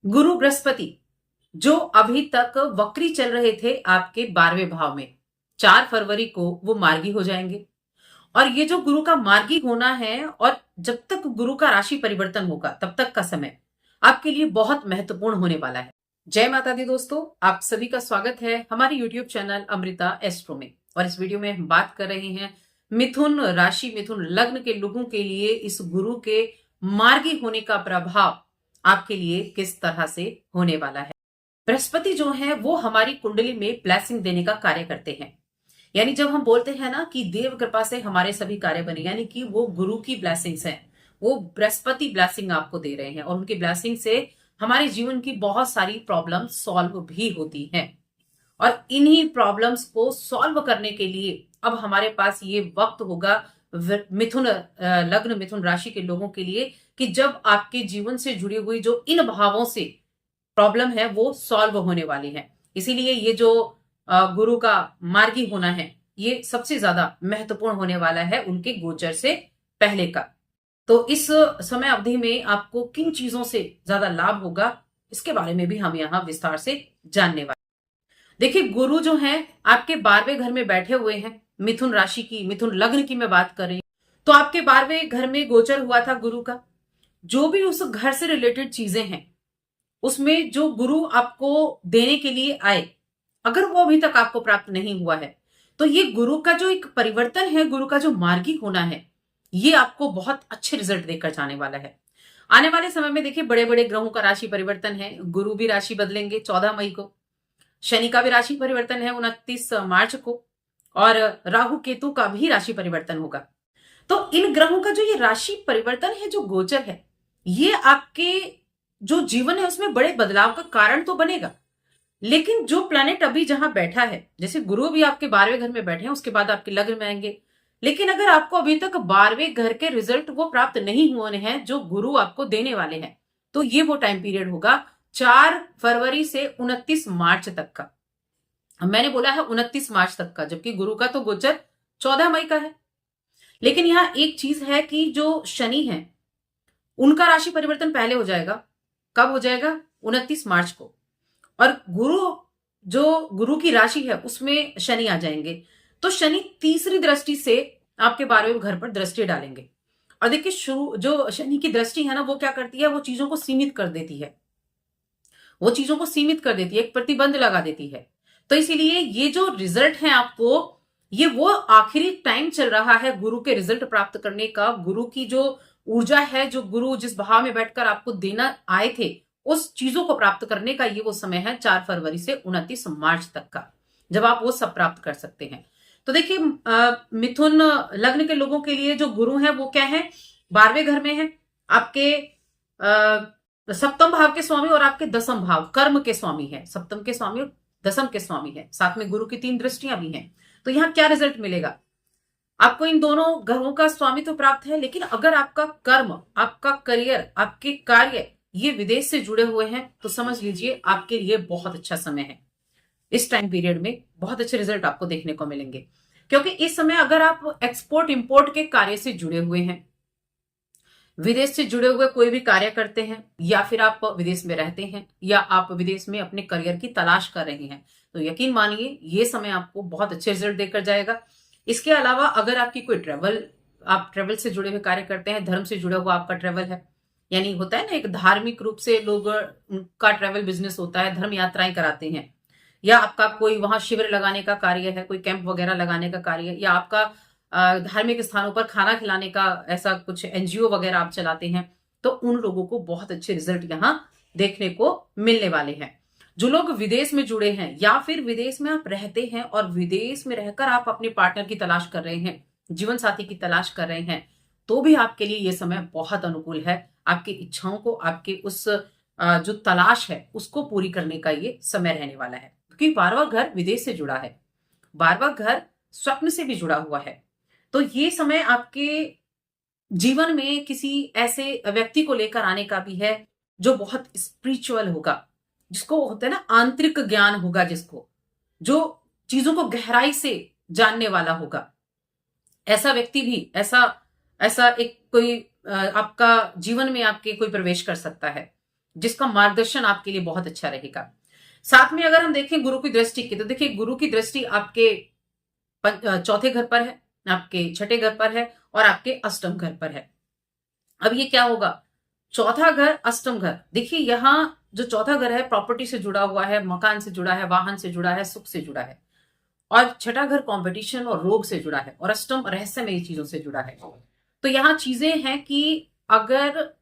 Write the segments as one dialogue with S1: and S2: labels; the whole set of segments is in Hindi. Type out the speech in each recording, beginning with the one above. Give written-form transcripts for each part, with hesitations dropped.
S1: गुरु बृहस्पति जो अभी तक वक्री चल रहे थे आपके 12वें भाव में, 4 फरवरी को वो मार्गी हो जाएंगे। और ये जो गुरु का मार्गी होना है और जब तक गुरु का राशि परिवर्तन होगा तब तक का समय आपके लिए बहुत महत्वपूर्ण होने वाला है। जय माता दी दोस्तों, आप सभी का स्वागत है हमारे यूट्यूब चैनल अमृता एस्ट्रो में। और इस वीडियो में हम बात कर रहे हैं मिथुन राशि, मिथुन लग्न के लोगों के लिए इस गुरु के मार्गी होने का प्रभाव आपके लिए किस तरह से होने वाला है। बृहस्पति जो है वो हमारी कुंडली में ब्लेसिंग देने का कार्य करते हैं। यानी जब हम बोलते हैं ना कि देव कृपा से हमारे सभी कार्य बने, यानी कि वो गुरु की ब्लेसिंग्स हैं, वो बृहस्पति ब्लेसिंग आपको दे रहे हैं और उनकी ब्लेसिंग से हमारे जीवन की बहुत सारी प्रॉब्लम सॉल्व भी होती हैं। और इन्हीं प्रॉब्लम्स को सॉल्व करने के लिए अब हमारे पास ये वक्त होगा मिथुन लग्न, मिथुन राशि के लोगों के लिए, कि जब आपके जीवन से जुड़ी हुई जो इन भावों से प्रॉब्लम है वो सॉल्व होने वाली है। इसीलिए ये जो गुरु का मार्गी होना है ये सबसे ज्यादा महत्वपूर्ण होने वाला है उनके गोचर से पहले का। तो इस समय अवधि में आपको किन चीजों से ज्यादा लाभ होगा इसके बारे में भी हम यहाँ विस्तार से जानने वाले। देखिए, गुरु जो है आपके 12वें घर में बैठे हुए हैं। मिथुन राशि की, मिथुन लग्न की मैं बात कर रही हूं, तो आपके 12वें घर में गोचर हुआ था गुरु का। जो भी उस घर से रिलेटेड चीजें हैं उसमें जो गुरु आपको देने के लिए आए, अगर वो अभी तक आपको प्राप्त नहीं हुआ है तो ये गुरु का जो एक परिवर्तन है, गुरु का जो मार्गी होना है, ये आपको बहुत अच्छे रिजल्ट देकर जाने वाला है। आने वाले समय में देखिए बड़े बड़े ग्रहों का राशि परिवर्तन है। गुरु भी राशि बदलेंगे 14 मई को, शनि का भी राशि परिवर्तन है 29 मार्च को, और राहु केतु का भी राशि परिवर्तन होगा। तो इन ग्रहों का जो ये राशि परिवर्तन है, जो गोचर है, ये आपके जो जीवन है उसमें बड़े बदलाव का कारण तो बनेगा। लेकिन जो प्लैनेट अभी जहां बैठा है, जैसे गुरु भी आपके 12वें घर में बैठे हैं, उसके बाद आपके लग्न में आएंगे। लेकिन अगर आपको अभी तक 12वें घर के रिजल्ट वो प्राप्त नहीं हुए हैं जो गुरु आपको देने वाले हैं, तो ये वो टाइम पीरियड होगा 4 फरवरी से 29 मार्च तक का। मैंने बोला है 29 मार्च तक का, जबकि गुरु का तो गोचर 14 मई का है। लेकिन यहां एक चीज है कि जो शनि है उनका राशि परिवर्तन पहले हो जाएगा। कब हो जाएगा? 29 मार्च को। और गुरु, जो गुरु की राशि है उसमें शनि आ जाएंगे, तो शनि तीसरी दृष्टि से आपके 12वें घर पर दृष्टि डालेंगे। और देखिए, शुरू जो शनि की दृष्टि है ना, वो क्या करती है, वो चीजों को सीमित कर देती है, वो चीजों को सीमित कर देती है, एक प्रतिबंध लगा देती है। तो इसीलिए ये जो रिजल्ट है आपको, ये वो आखिरी टाइम चल रहा है गुरु के रिजल्ट प्राप्त करने का। गुरु की जो ऊर्जा है, जो गुरु जिस भाव में बैठकर आपको देना आए थे, उस चीजों को प्राप्त करने का ये वो समय है 4 फरवरी से 29 मार्च तक का, जब आप वो सब प्राप्त कर सकते हैं। तो देखिए, मिथुन लग्न के लोगों के लिए जो गुरु है वो क्या है, 12वें घर में है, आपके सप्तम भाव के स्वामी और आपके दसम भाव कर्म के स्वामी है। सप्तम के स्वामी और दसम के स्वामी है, साथ में गुरु की 3 दृष्टियां भी हैं। तो यहां क्या रिजल्ट मिलेगा आपको? इन दोनों ग्रहों का स्वामी तो प्राप्त है, लेकिन अगर आपका कर्म, आपका करियर, आपके कार्य ये विदेश से जुड़े हुए हैं तो समझ लीजिए आपके लिए बहुत अच्छा समय है। इस टाइम पीरियड में बहुत अच्छे रिजल्ट आपको देखने को मिलेंगे, क्योंकि इस समय अगर आप एक्सपोर्ट इंपोर्ट के कार्य से जुड़े हुए हैं, विदेश से जुड़े हुए कोई भी कार्य करते हैं, या फिर आप विदेश में रहते हैं, या आप विदेश में अपने करियर की तलाश कर रहे हैं, तो यकीन मानिए ये समय आपको बहुत अच्छे रिजल्ट देकर जाएगा। इसके अलावा अगर आपकी कोई आप ट्रेवल से जुड़े हुए कार्य करते हैं, धर्म से जुड़ा हुआ आपका ट्रेवल है, यानी होता है ना एक धार्मिक रूप से लोग उनका ट्रेवल बिजनेस होता है, धर्म यात्राएं कराते हैं, या आपका कोई वहां शिविर लगाने का कार्य है, कोई कैंप वगैरह लगाने का कार्य है, या आपका धार्मिक स्थानों पर खाना खिलाने का ऐसा कुछ एनजीओ वगैरह आप चलाते हैं, तो उन लोगों को बहुत अच्छे रिजल्ट यहाँ देखने को मिलने वाले हैं। जो लोग विदेश में जुड़े हैं, या फिर विदेश में आप रहते हैं और विदेश में रहकर आप अपने पार्टनर की तलाश कर रहे हैं, जीवन साथी की तलाश कर रहे हैं, तो भी आपके लिए ये समय बहुत अनुकूल है। आपकी इच्छाओं को, आपके उस जो तलाश है उसको पूरी करने का ये समय रहने वाला है, क्योंकि 12वां घर विदेश से जुड़ा है, 12वां घर स्वप्न से भी जुड़ा हुआ है। तो ये समय आपके जीवन में किसी ऐसे व्यक्ति को लेकर आने का भी है जो बहुत स्पिरिचुअल होगा, जिसको होता है ना आंतरिक ज्ञान होगा, जिसको जो चीजों को गहराई से जानने वाला होगा। ऐसा व्यक्ति भी, ऐसा ऐसा एक कोई आपका जीवन में आपके कोई प्रवेश कर सकता है। जिसका मार्गदर्शन आपके लिए बहुत अच्छा रहेगा। साथ में अगर हम देखें गुरु की दृष्टि की, तो देखिए गुरु की दृष्टि आपके चौथे घर पर है, आपके छठे घर पर है और आपके अष्टम घर पर है। अब ये क्या होगा, चौथा घर अष्टम घर, देखिए यहाँ जो चौथा घर है प्रॉपर्टी से जुड़ा हुआ है, मकान से जुड़ा है, वाहन से जुड़ा है, सुख से जुड़ा है। और छठा घर कंपटीशन और रोग से जुड़ा है और अष्टम रहस्यमय चीजों से जुड़ा है। तो यहाँ चीजें हैं कि अगर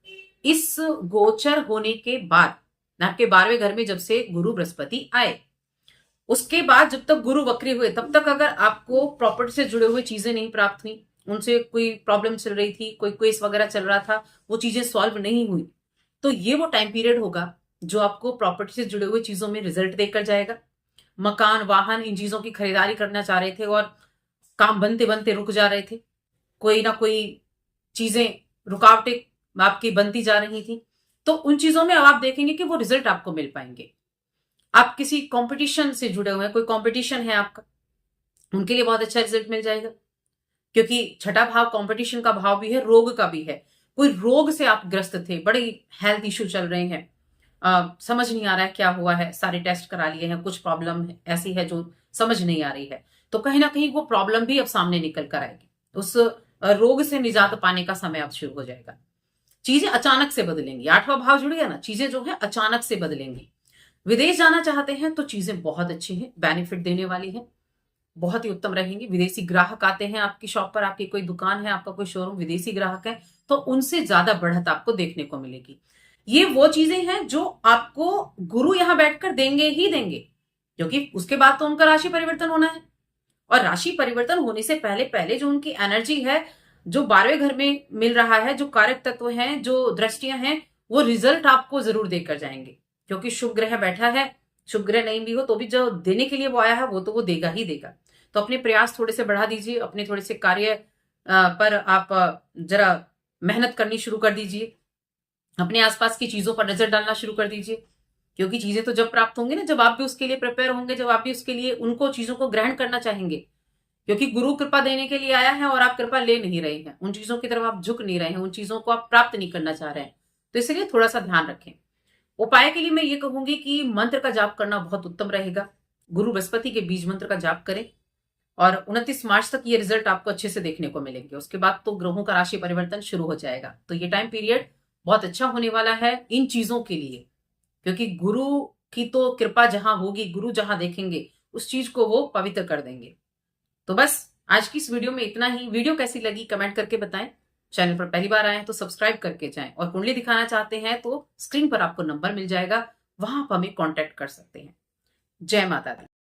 S1: इस गोचर होने के बाद आपके 12वें घर में जब से गुरु बृहस्पति आए, उसके बाद जब तक गुरु वक्री हुए तब तक अगर आपको प्रॉपर्टी से जुड़े हुए चीजें नहीं प्राप्त हुई, उनसे कोई प्रॉब्लम चल रही थी, कोई केस वगैरह चल रहा था, वो चीजें सॉल्व नहीं हुई, तो ये वो टाइम पीरियड होगा जो आपको प्रॉपर्टी से जुड़े हुए चीजों में रिजल्ट देकर जाएगा। मकान, वाहन, इन चीजों की खरीदारी करना चाह रहे थे और काम बनते बनते रुक जा रहे थे, कोई ना कोई चीजें, रुकावटें आपकी बनती जा रही थी, तो उन चीजों में अब आप देखेंगे कि वो रिजल्ट आपको मिल पाएंगे। आप किसी कंपटीशन से जुड़े हुए हैं, कोई कंपटीशन है आपका, उनके लिए बहुत अच्छा रिजल्ट मिल जाएगा, क्योंकि छठा भाव कंपटीशन का भाव भी है, रोग का भी है। कोई रोग से आप ग्रस्त थे, बड़े हेल्थ इश्यू चल रहे हैं, समझ नहीं आ रहा है क्या हुआ है, सारे टेस्ट करा लिए हैं, कुछ प्रॉब्लम ऐसी है जो समझ नहीं आ रही है, तो कहीं ना कहीं वो प्रॉब्लम भी अब सामने निकल कर आएगी। उस रोग से निजात पाने का समय अब शुरू हो जाएगा। चीजें अचानक से बदलेंगी, 8वां भाव जुड़ गया ना, चीजें जो है अचानक से बदलेंगी। विदेश जाना चाहते हैं तो चीजें बहुत अच्छी हैं, बेनिफिट देने वाली हैं, बहुत ही उत्तम रहेंगी। विदेशी ग्राहक आते हैं आपकी शॉप पर, आपकी कोई दुकान है, आपका कोई शोरूम, विदेशी ग्राहक है, तो उनसे ज्यादा बढ़त आपको देखने को मिलेगी। ये वो चीजें हैं जो आपको गुरु यहां बैठकर देंगे ही देंगे, क्योंकि उसके बाद तो उनका राशि परिवर्तन होना है, और राशि परिवर्तन होने से पहले पहले जो उनकी एनर्जी है, जो 12वें घर में मिल रहा है, जो कारक तत्व हैं, जो दृष्टियां हैं, वो रिजल्ट आपको जरूर देकर जाएंगे, क्योंकि शुभ ग्रह बैठा है। शुभ ग्रह नहीं भी हो तो भी जो देने के लिए वो आया है वो तो वो देगा ही देगा। तो अपने प्रयास थोड़े से बढ़ा दीजिए, अपने थोड़े से कार्य पर आप जरा मेहनत करनी शुरू कर दीजिए, अपने आसपास की चीजों पर नजर डालना शुरू कर दीजिए, क्योंकि चीजें तो जब प्राप्त होंगी ना, जब आप भी उसके लिए प्रिपेयर होंगे, जब आप भी उसके लिए उनको चीजों को ग्रहण करना चाहेंगे, क्योंकि गुरु कृपा देने के लिए आया है और आप कृपा ले नहीं रहे हैं, उन चीजों की तरफ आप झुक नहीं रहे हैं, उन चीजों को आप प्राप्त नहीं करना चाह रहे हैं, तो इसलिए थोड़ा सा ध्यान रखें। उपाय के लिए मैं ये कहूंगी कि मंत्र का जाप करना बहुत उत्तम रहेगा। गुरु बृहस्पति के बीज मंत्र का जाप करें और 29 मार्च तक ये रिजल्ट आपको अच्छे से देखने को मिलेंगे। उसके बाद तो ग्रहों का राशि परिवर्तन शुरू हो जाएगा, तो ये टाइम पीरियड बहुत अच्छा होने वाला है इन चीजों के लिए, क्योंकि गुरु की तो कृपा जहां होगी, गुरु जहां देखेंगे उस चीज को वो पवित्र कर देंगे। तो बस आज की इस वीडियो में इतना ही। वीडियो कैसी लगी कमेंट करके बताएं। चैनल पर पहली बार आए हैं तो सब्सक्राइब करके जाएं, और कुंडली दिखाना चाहते हैं तो स्क्रीन पर आपको नंबर मिल जाएगा, वहां आप हमें कांटेक्ट कर सकते हैं। जय माता दी।